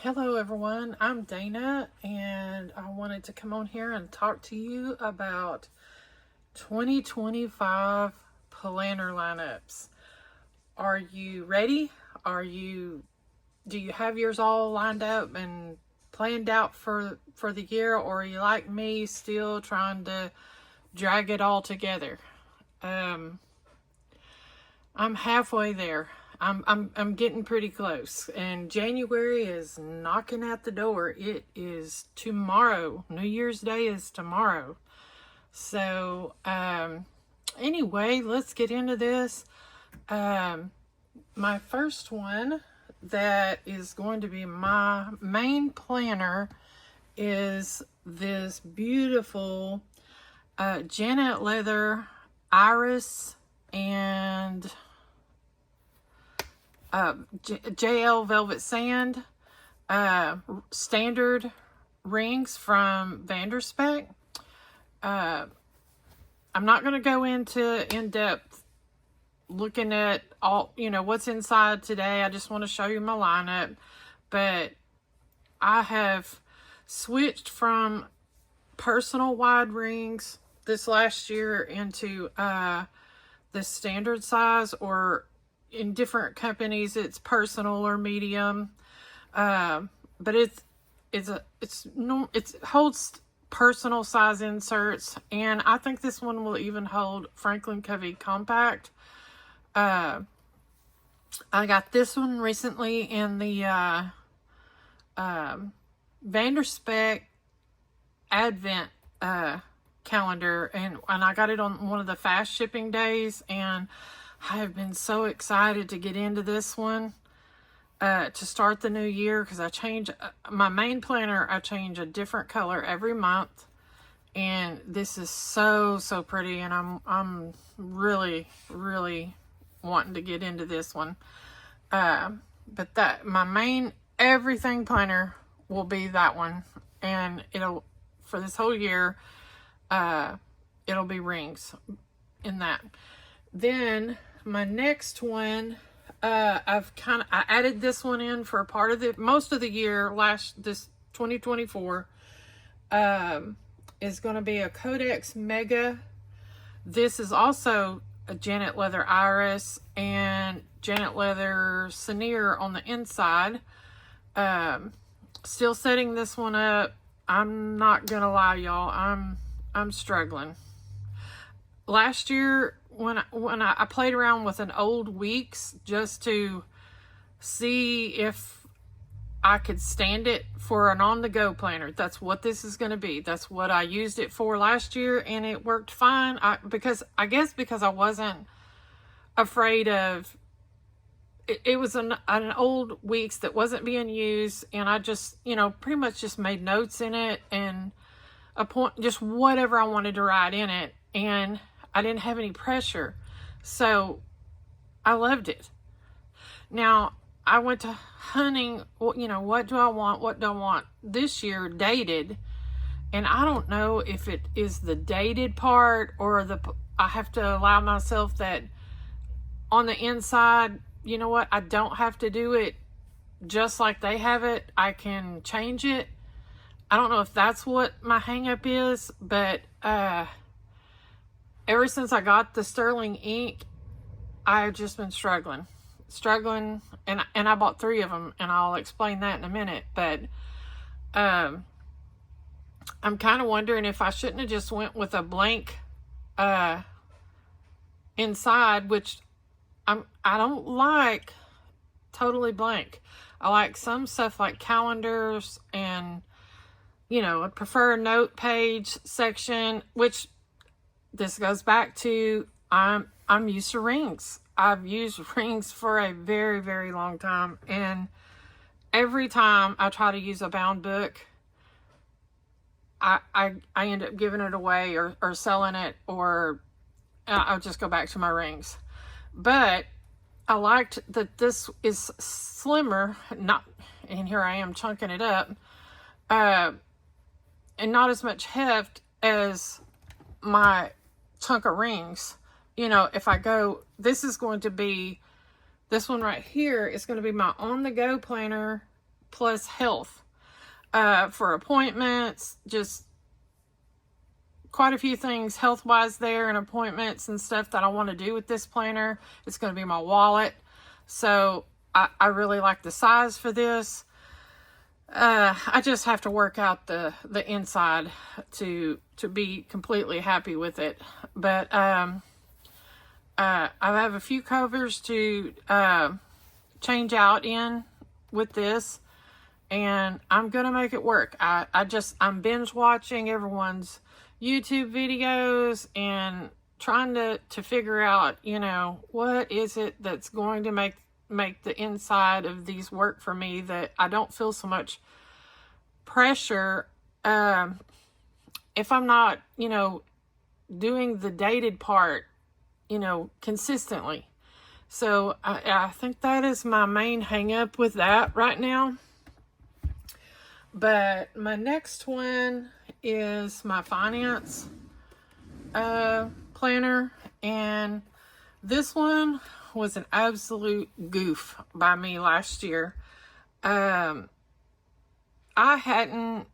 Hello everyone, I'm Dana and I wanted to come on here and talk to you about 2025 planner lineups. Are you ready? Do you have yours all lined up and planned out for the year, or are you like me still trying to drag it all together? I'm halfway there. I'm getting pretty close, and January is knocking at the door. It is tomorrow. New Year's Day is tomorrow. So anyway, let's get into this. My first one that is going to be my main planner is this beautiful Janet leather iris and JL velvet sand standard rings from Vanderspec. I'm not going to go into in-depth looking at all, what's inside today. I just want to show you my lineup. But I have switched from personal wide rings this last year into the standard size, or in different companies it's personal or medium, but it holds personal size inserts, and I think this one will even hold Franklin Covey compact. I got this one recently in the Vanderspec Advent calendar, and I got it on one of the fast shipping days, and I have been so excited to get into this one to start the new year, because I change my main planner. I change a different color every month, and this is so pretty, and I'm really wanting to get into this one. But that my main everything planner will be that one, and it'll, for this whole year, it'll be rings in that. Then my next one, I added this one in for a part of most of the year. This 2024 is going to be a Codex Mega. This is also a Janet leather iris and Janet leather Senior on the inside. Still setting this one up. I'm not gonna lie, y'all. I'm struggling. Last year, when I played around with an old Weeks just to see if I could stand it for an on-the-go planner. That's what this is going to be. That's what I used it for last year, and it worked fine. Because I wasn't afraid of it. It was an old Weeks that wasn't being used, and I just, pretty much just made notes in it and just whatever I wanted to write in it, and I didn't have any pressure, so I loved it. Now I went to hunting, what do I want this year dated, and I don't know if it is the dated part or I have to allow myself that on the inside, I don't have to do it just like they have it. I can change it. I don't know if that's what my hang up is, but ever since I got the sterling ink, I've just been struggling, and I bought 3 of them, and I'll explain that in a minute. But I'm kind of wondering if I shouldn't have just went with a blank inside, which I don't like totally blank. I like some stuff like calendars, and I prefer a note page section, which this goes back to I'm used to rings. I've used rings for a very long time, and every time I try to use a bound book, I end up giving it away or selling it, or I'll just go back to my rings. But I liked that this is slimmer, and here I am chunking it up, and not as much heft as my chunk of rings. If I go, this one right here is going to be my on-the-go planner plus health, for appointments, just quite a few things health-wise there, and appointments and stuff that I want to do with this planner. It's going to be my wallet. So I really like the size for this. I just have to work out the inside to be completely happy with it. But I have a few covers to change out in with this, and I'm gonna make it work. I'm binge watching everyone's YouTube videos and trying to figure out, what is it that's going to make the inside of these work for me, that I don't feel so much pressure if I'm not, doing the dated part, consistently. So I think that is my main hang up with that right now. But my next one is my finance planner, and this one was an absolute goof by me last year. I hadn't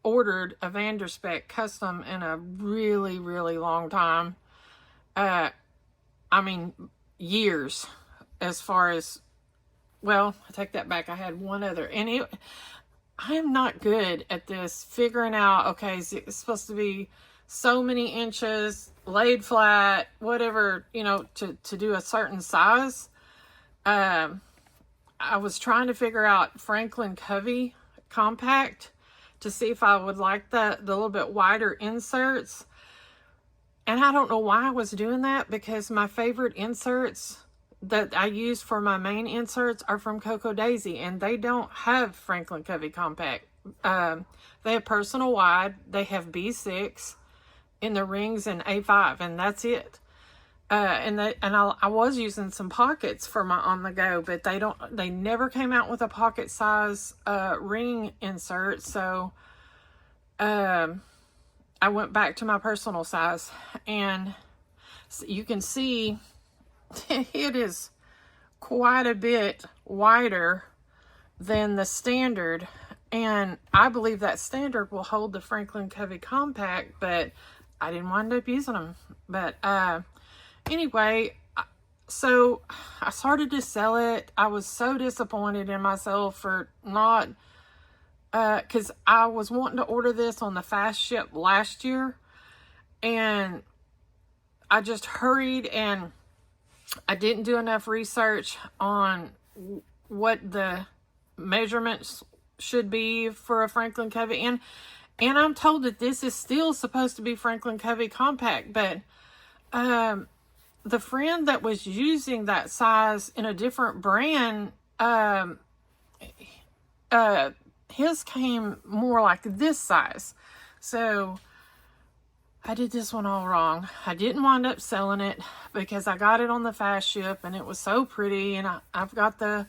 ordered a Vanderspec custom in a really, really long time. Years, as far as, well, I take that back. I had one other, and I am not good at this, figuring out, okay, it's supposed to be so many inches, laid flat, whatever, to do a certain size. I was trying to figure out Franklin Covey compact to see if I would like the little bit wider inserts. And I don't know why I was doing that, because my favorite inserts that I use for my main inserts are from Cocoa Daisy, and they don't have Franklin Covey compact. They have personal wide, they have B6 in the rings and A5, and that's it. I was using some pockets for my on the go, but they never came out with a pocket size ring insert. So I went back to my personal size, and you can see it is quite a bit wider than the standard, and I believe that standard will hold the Franklin Covey compact, but I didn't wind up using them. But anyway, so I started to sell it. I was so disappointed in myself for not, because I was wanting to order this on the fast ship last year, and I just hurried, and I didn't do enough research on what the measurements should be for a Franklin Covey, and I'm told that this is still supposed to be Franklin Covey compact, but the friend that was using that size in a different brand, his came more like this size. So I did this one all wrong. I didn't wind up selling it because I got it on the fast ship, and it was so pretty, and I've got the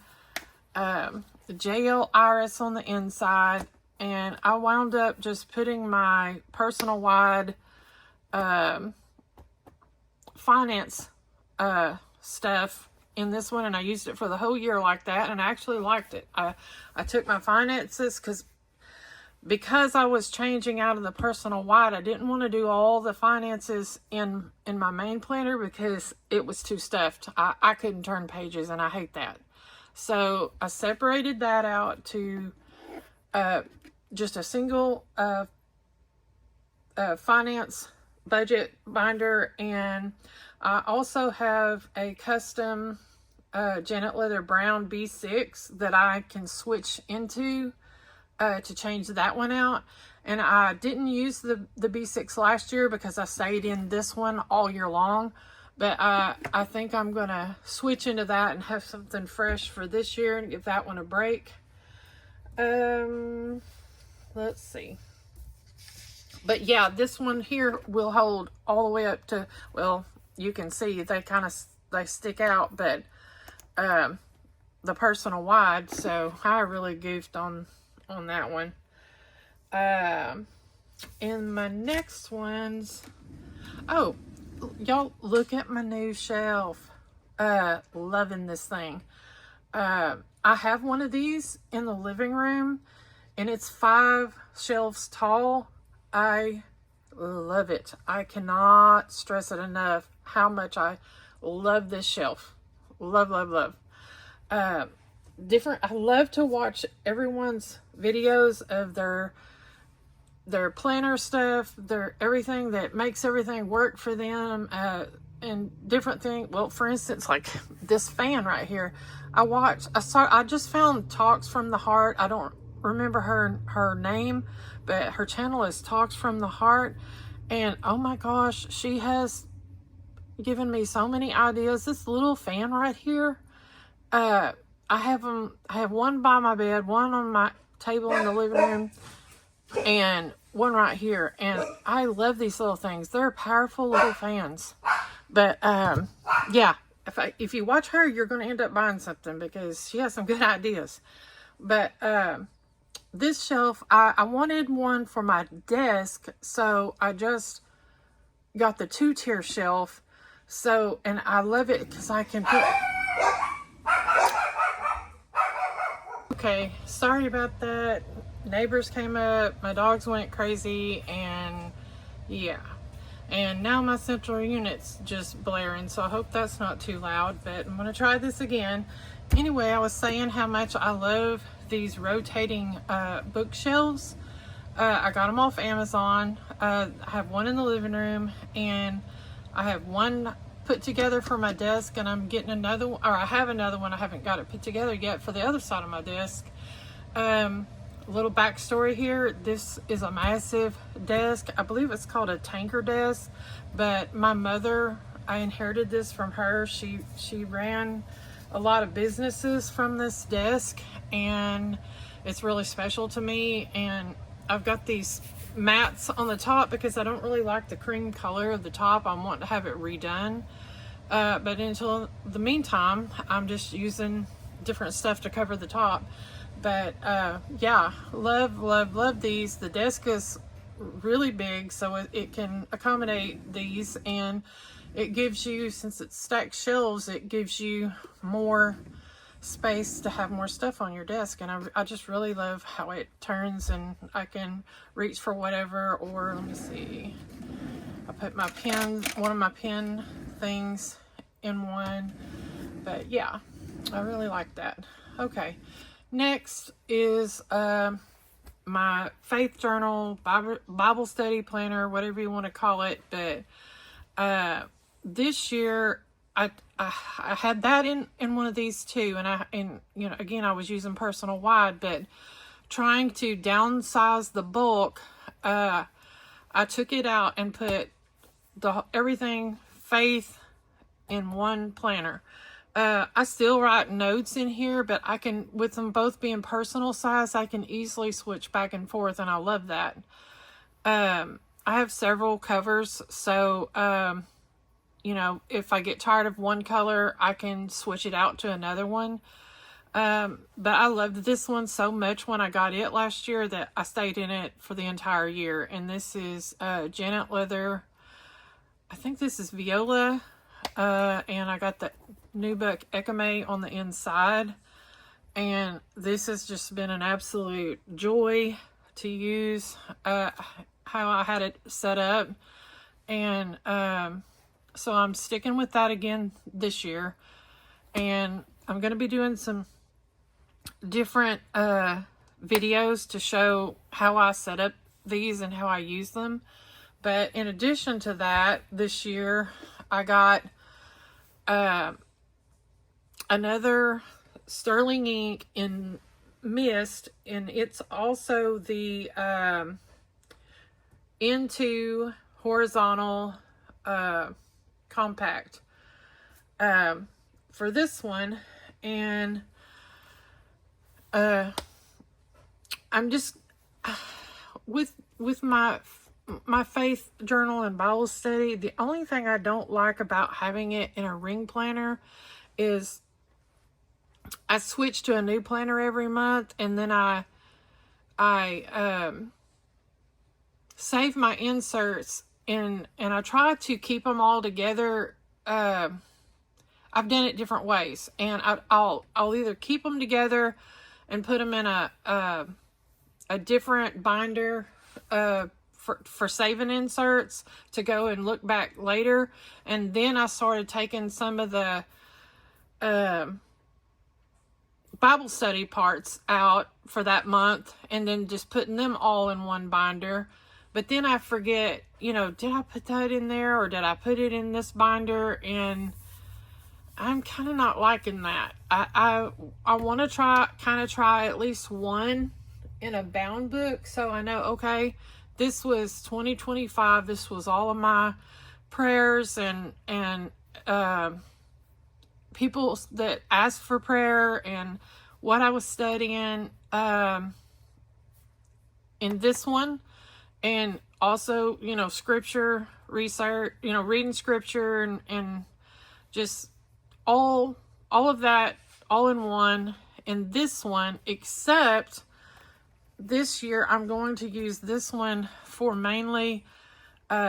JL Iris on the inside, and I wound up just putting my personal wide finance stuff in this one, and I used it for the whole year like that, and I actually liked it. I took my finances, because I was changing out of the personal wide, I didn't want to do all the finances in my main planner because it was too stuffed. I couldn't turn pages, and I hate that. So I separated that out to just a single finance budget binder, and I also have a custom Janet Leather Brown B6 that I can switch into to change that one out. And I didn't use the B6 last year because I stayed in this one all year long, but I think I'm gonna switch into that and have something fresh for this year and give that one a break. Let's see. But yeah, this one here will hold all the way up to, well, you can see they stick out, but the personal wide, so I really goofed on that one. In my next ones, oh, y'all look at my new shelf. Loving this thing. I have one of these in the living room, and it's 5 shelves tall. I love it. I cannot stress it enough how much I love this shelf. Love, love, love. I love to watch everyone's videos of their planner stuff, their everything that makes everything work for them, and different things. Well, for instance, like this fan right here. I just found Talks from the Heart. I don't remember her name, but her channel is Talks from the Heart. And oh my gosh, she has given me so many ideas. This little fan right here, I have one by my bed, one on my table in the living room, and one right here. And I love these little things. They're powerful little fans. But yeah, if you watch her, you're going to end up buying something because she has some good ideas. But this shelf, I wanted one for my desk, so I just got the 2-tier shelf. So, and I love it because I can put... Okay, sorry about that. Neighbors came up, my dogs went crazy, and yeah. And now my central unit's just blaring, so I hope that's not too loud, but I'm going to try this again. Anyway, I was saying how much I love these rotating bookshelves. I got them off Amazon. I have one in the living room, and I have one put together for my desk, and I'm getting another one, or I have another one. I haven't got it put together yet for the other side of my desk. A little backstory here. This is a massive desk. I believe it's called a tanker desk, but my mother, I inherited this from her. She ran a lot of businesses from this desk, and it's really special to me. And I've got these mats on the top because I don't really like the cream color of the top. I want to have it redone, but until the meantime, I'm just using different stuff to cover the top. But yeah, love these. The desk is really big, so it can accommodate these, and it gives you, since it's stacked shelves, it gives you more space to have more stuff on your desk. And I just really love how it turns, and I can reach for whatever. Or let me see, I put my pen, one of my pen things in one. But yeah, I really like that. Okay, next is my faith journal, Bible study planner, whatever you want to call it. But this year I had that in one of these too, and you know, again, I was using personal wide, but trying to downsize the bulk, I took it out and put everything faith in one planner. I still write notes in here, but I can, with them both being personal size, I can easily switch back and forth, and I love that. I have several covers, so you know, if I get tired of one color, I can switch it out to another one. But I loved this one so much when I got it last year that I stayed in it for the entire year. And this is Janet Leather. I think this is Viola. And I got the Nubuck Ekame on the inside. And this has just been an absolute joy to use, how I had it set up. And so I'm sticking with that again this year. And I'm going to be doing some different videos to show how I set up these and how I use them. But in addition to that, this year I got another sterling ink in mist, and it's also the Into horizontal compact for this one. And I'm just with my faith journal and Bible study, the only thing I don't like about having it in a ring planner is I switch to a new planner every month, and then I save my inserts, and I try to keep them all together. I I've done it different ways, and I'll either keep them together and put them in a different binder for saving inserts to go and look back later. And then I started taking some of the Bible study parts out for that month and then just putting them all in one binder. But then I forget, did I put that in there or did I put it in this binder? And I'm kind of not liking that. I want to try at least one in a bound book, so I know, okay, this was 2025. This was all of my prayers and people that asked for prayer and what I was studying in this one, and also scripture research, reading scripture and just all of that all in one in this one. Except this year I'm going to use this one for mainly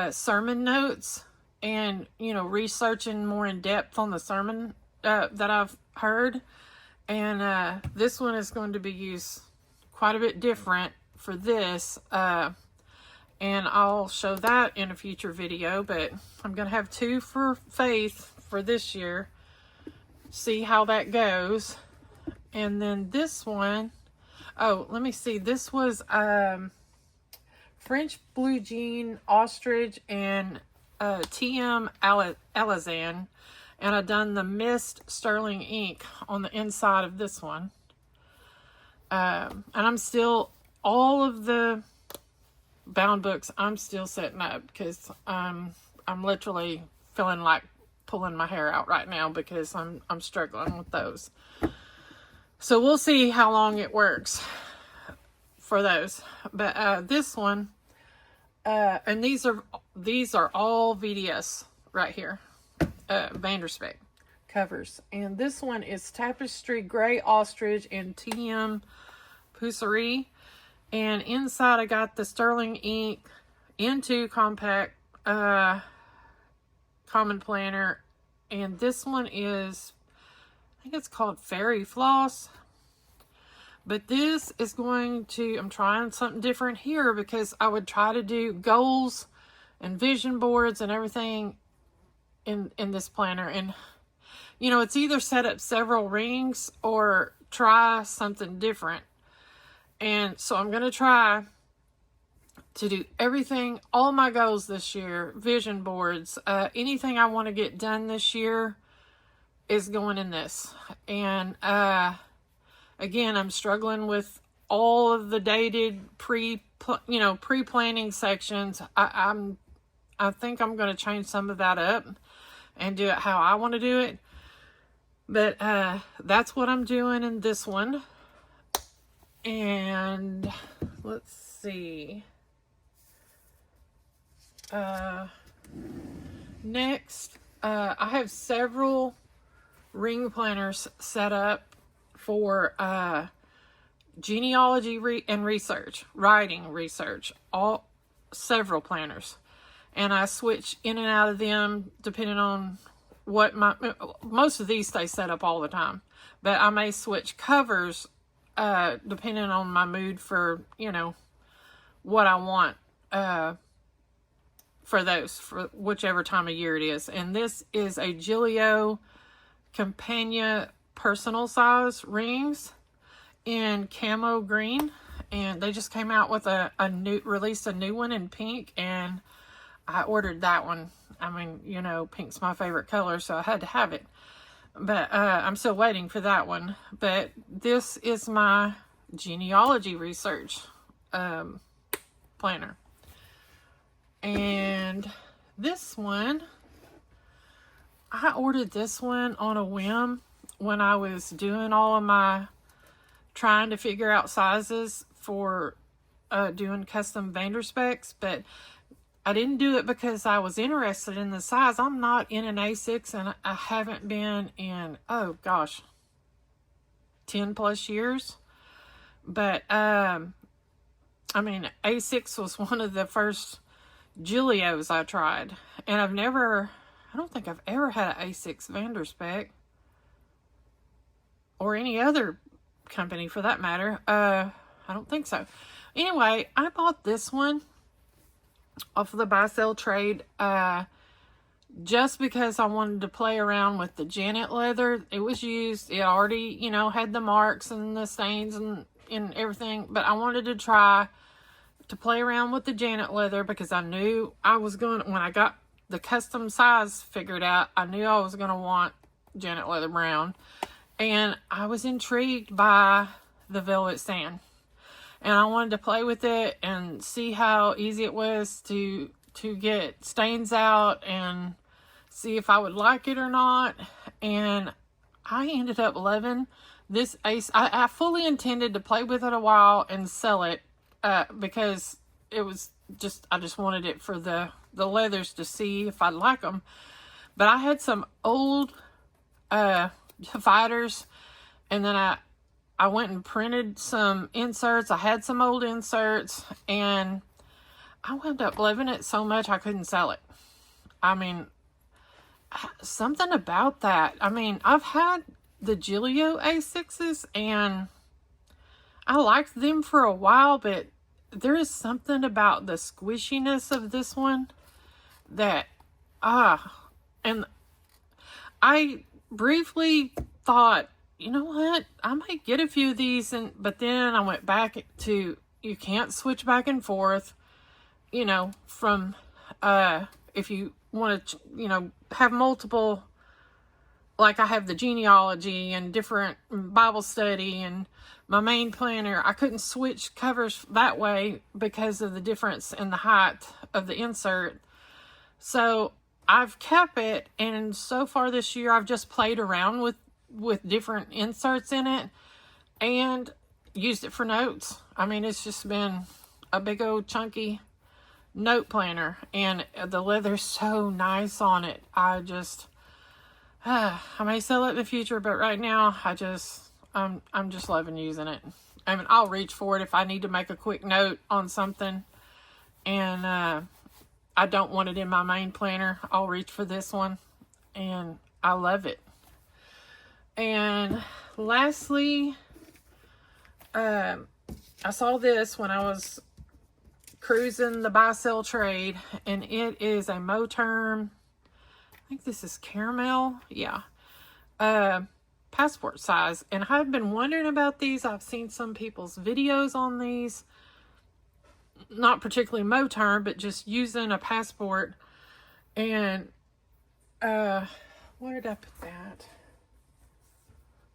sermon notes and researching more in depth on the sermon that I've heard. And this one is going to be used quite a bit different for this, and I'll show that in a future video. But I'm going to have two for faith for this year, see how that goes. And then this one, oh, let me see, this was French Blue Jean Ostrich and TM Alizan, and I done the Mist Sterling ink on the inside of this one. And I'm still, all of the bound books I'm still setting up, because I'm literally feeling like pulling my hair out right now because I'm struggling with those. So we'll see how long it works for those. But this one, and these are all VDS right here, Vanderspec covers. And this one is Tapestry Gray Ostrich and TM Pousserie. And inside I got the Sterling ink into compact common planner. And this one is, I think it's called Fairy Floss. But this is going to, I'm trying something different here, because I would try to do goals and vision boards and everything in this planner. And it's either set up several rings or try something different. And so I'm going to try to do everything, all my goals this year, vision boards, anything I want to get done this year is going in this. And again, I'm struggling with all of the dated pre-planning sections. I think I'm going to change some of that up and do it how I want to do it. But that's what I'm doing in this one. And let's see. Next, I have several ring planners set up for genealogy and research, writing research, several planners. And I switch in and out of them depending on what most of these stay set up all the time. But I may switch covers depending on my mood for, what I want for those, for whichever time of year it is. And this is a Gillio Campagna personal size rings in camo green. And they just came out with released a new one in pink, and I ordered that one. I mean, pink's my favorite color, so I had to have it. But I'm still waiting for that one. But this is my genealogy research planner. And this one, I ordered this one on a whim when I was doing all of my trying to figure out sizes for doing custom Vanderspecs. But I didn't do it because I was interested in the size. I'm not in an A6, and I haven't been in, 10 plus years. But, A6 was one of the first Gillios I tried. And I've never I don't think I've ever had an A6 Vanderspec. Or any other company for that matter. I don't think so. Anyway, I bought this one off of the buy sell trade just because I wanted to play around with the Janet leather. It was used. It already, you know, had the marks and the stains and everything. But I wanted to try to play around with the Janet leather because I knew I was going to, when I got the custom size figured out, I knew I was going to want Janet leather brown. And I was intrigued by the velvet sand. And I wanted to play with it and see how easy it was to get stains out and see if I would like it or not. And I ended up loving this Ace. I fully intended to play with it a while and sell it because it was just, I just wanted it for the leathers to see if I'd like them. But I had some old fighters, and then I went and printed some inserts. I had some old inserts, and I wound up loving it so much I couldn't sell it. I mean, something about that. I mean, I've had the Gillio A6s, and I liked them for a while, but there is something about the squishiness of this one that, and I briefly thought, you know what, I might get a few of these, but then I went back to, you can't switch back and forth, you know, from, if you want to, you know, have multiple, like I have the genealogy and different Bible study and my main planner, I couldn't switch covers that way because of the difference in the height of the insert. So I've kept it, and so far this year I've just played around with different inserts in it and used it for notes. I mean, it's just been a big old chunky note planner, and the leather's so nice on it. I just I may sell it in the future, but right now I'm just loving using it. I mean, I'll reach for it if I need to make a quick note on something and I don't want it in my main planner. I'll reach for this one, and I love it. And lastly, I saw this when I was cruising the buy sell trade, and it is a Moterm, I think this is caramel, yeah, passport size. And I've been wondering about these. I've seen some people's videos on these, not particularly Moterm, but just using a passport. And where did I put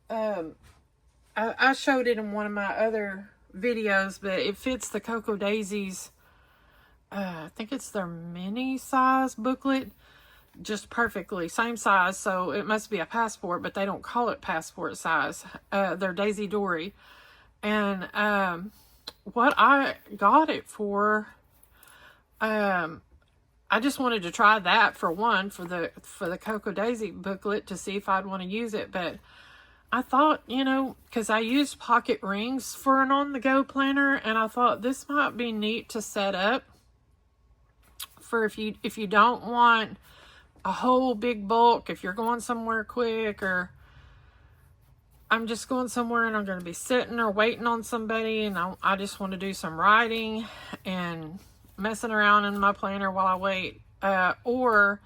that? I showed it in one of my other videos, but it fits the Cocoa Daisies. I think it's their mini size booklet, just perfectly same size. So it must be a passport, but they don't call it passport size. They're Daisy Dory. And what I got it for, I just wanted to try that for one, for the Cocoa Daisy booklet, to see if I'd want to use it. But I thought, you know, because I used pocket rings for an on-the-go planner, and I thought this might be neat to set up for if you don't want a whole big bulk, if you're going somewhere quick, or I'm just going somewhere and I'm going to be sitting or waiting on somebody, and I just want to do some writing and messing around in my planner while I wait. Or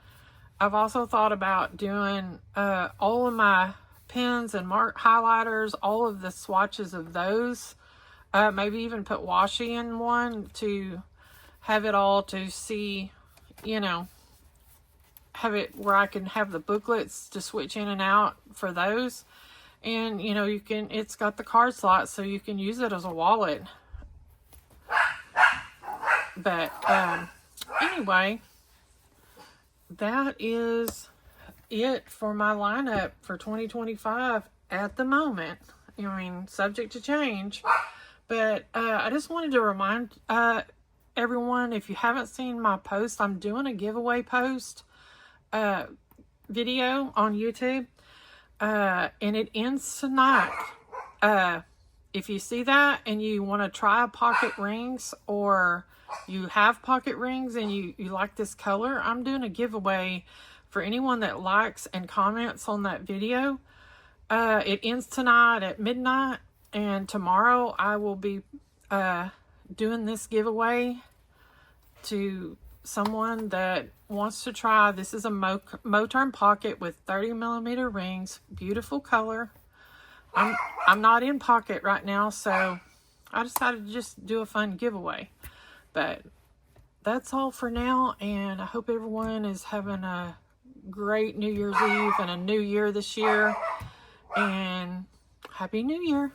I've also thought about doing all of my pens and highlighters, all of the swatches of those. Maybe even put washi in one to have it all to see, you know, have it where I can have the booklets to switch in and out for those. And, you know, it's got the card slot, so you can use it as a wallet. But, anyway, that is it for my lineup for 2025 at the moment. I mean, subject to change. But, I just wanted to remind, everyone, if you haven't seen my post, I'm doing a giveaway post, video on YouTube. And it ends tonight. If you see that and you want to try pocket rings, or you have pocket rings and you like this color, I'm doing a giveaway for anyone that likes and comments on that video. It ends tonight at midnight, and tomorrow I will be doing this giveaway to someone that wants to try. This is a Moturn pocket with 30mm rings. Beautiful color. I'm not in pocket right now, so I decided to just do a fun giveaway. But that's all for now, and I hope everyone is having a great New Year's Eve and a new year this year. And Happy New Year.